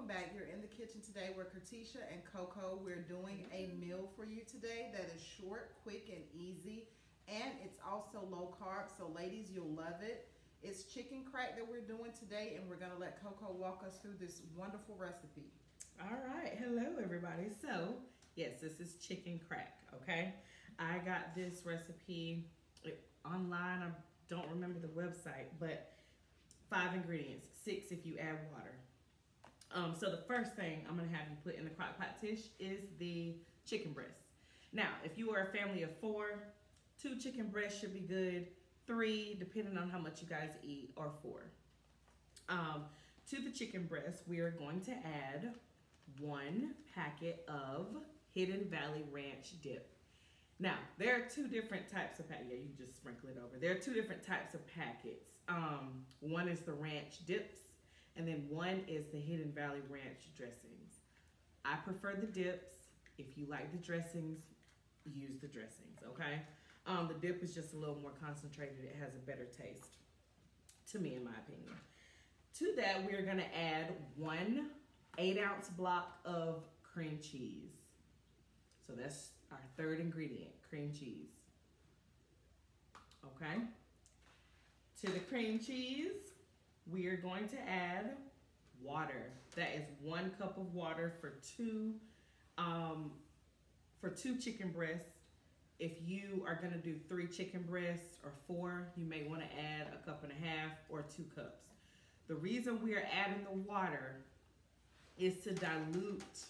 back. You're in the kitchen today with Katisha and Coco. We're doing a meal for you today that is short, quick, and easy, and it's also low carb. So ladies, you'll love it. It's chicken crack that we're doing today, and we're gonna let Coco walk us through this wonderful recipe. All right, hello everybody. So yes, this is chicken crack, okay? I got this recipe online. I don't remember the website, but 5 ingredients, 6 if you add water. So the first thing I'm gonna have you put in the crock pot dish is the chicken breast. Now, if you are a family of 4, 2 chicken breasts should be good, 3, depending on how much you guys eat, or 4. To the chicken breast, we are going to add 1 packet of Hidden Valley Ranch dip. Now, there are 2 different types of packets. Yeah, you can just sprinkle it over. There are 2 different types of packets. One is the ranch dips, and then one is the Hidden Valley Ranch dressings. I prefer the dips. If you like the dressings, use the dressings, okay? The dip is just a little more concentrated. It has a better taste, to me, in my opinion. To that, we're gonna add 1 8-ounce block of cream cheese. So that's our 3rd ingredient, cream cheese. Okay? To the cream cheese, we are going to add water. That is 1 cup of water for 2 chicken breasts. If you are gonna do 3 chicken breasts or 4, you may wanna add 1.5 cups or 2 cups. The reason we are adding the water is to dilute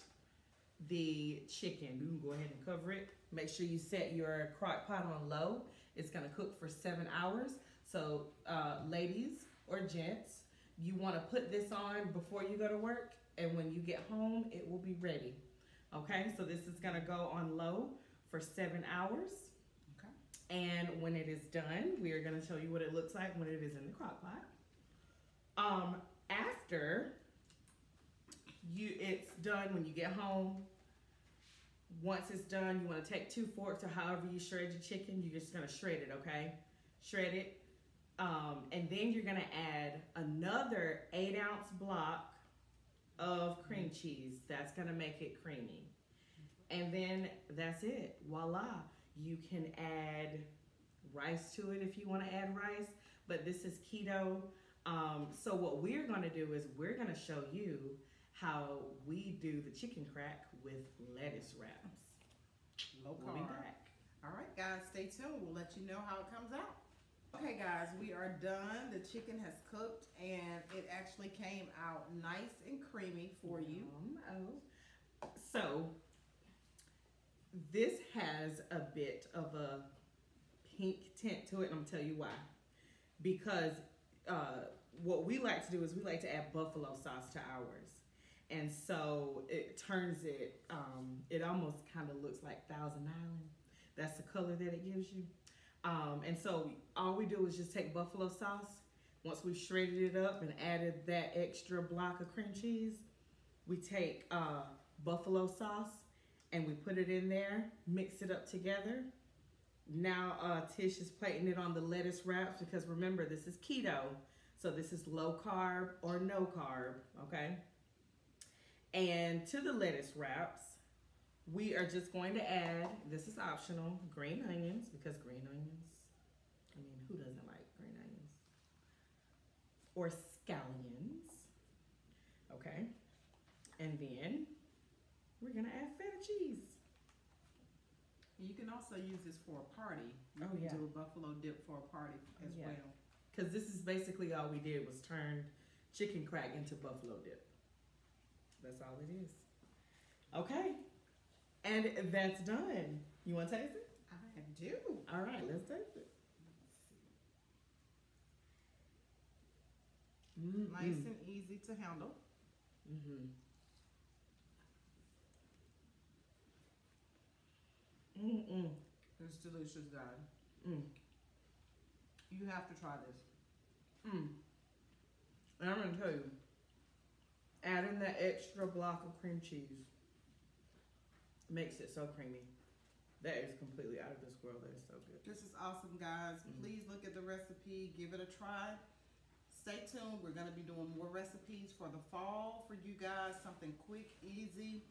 the chicken. You can go ahead and cover it. Make sure you set your crock pot on low. It's gonna cook for 7 hours. So ladies or gents, you wanna put this on before you go to work, and when you get home, it will be ready. Okay, so this is gonna go on low for 7 hours. Okay. And when it is done, we are gonna show you what it looks like when it is in the crock pot. After it's done, when you get home, once it's done, you want to take 2 forks or however you shred your chicken. You're just going to shred it, okay? Shred it. And then you're going to add another 8-ounce block of cream cheese. That's going to make it creamy. And then that's it. Voila. You can add rice to it if you want to add rice, but this is keto. So what we're going to do is we're going to show you how we do the chicken crack with lettuce wraps. Low carb. We'll be back. All right, guys, stay tuned. We'll let you know how it comes out. Okay, guys, we are done. The chicken has cooked, and it actually came out nice and creamy for you. So this has a bit of a pink tint to it, and I'm going to tell you why. Because what we like to do is we like to add buffalo sauce to ours. And so it turns it, it almost kind of looks like Thousand Island. That's the color that it gives you. And so all we do is just take buffalo sauce. Once we've shredded it up and added that extra block of cream cheese, we take buffalo sauce and we put it in there, mix it up together. Now Tish is plating it on the lettuce wraps because remember, this is keto. So this is low carb or no carb, okay? And to the lettuce wraps, we are just going to add, this is optional, green onions, because green onions, I mean, who doesn't like green onions? Or scallions, okay? And then we're gonna add feta cheese. You can also use this for a party. You can do a buffalo dip for a party as well. Because this is basically all we did was turn chicken crack into buffalo dip. That's all it is. Okay. And that's done. You want to taste it? I do. All right, let's taste it. Nice and easy to handle. It's delicious, guys. You have to try this. And I'm going to tell you, adding that extra block of cream cheese makes it so creamy. That is completely out of this world. That is so good. This is awesome, guys. Please look at the recipe. Give it a try. stay tuned. We're gonna be doing more recipes for the fall for you guys. Something quick, easy,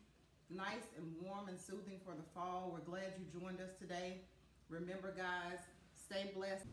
nice and warm and soothing for the fall. We're glad you joined us today. Remember guys, stay blessed.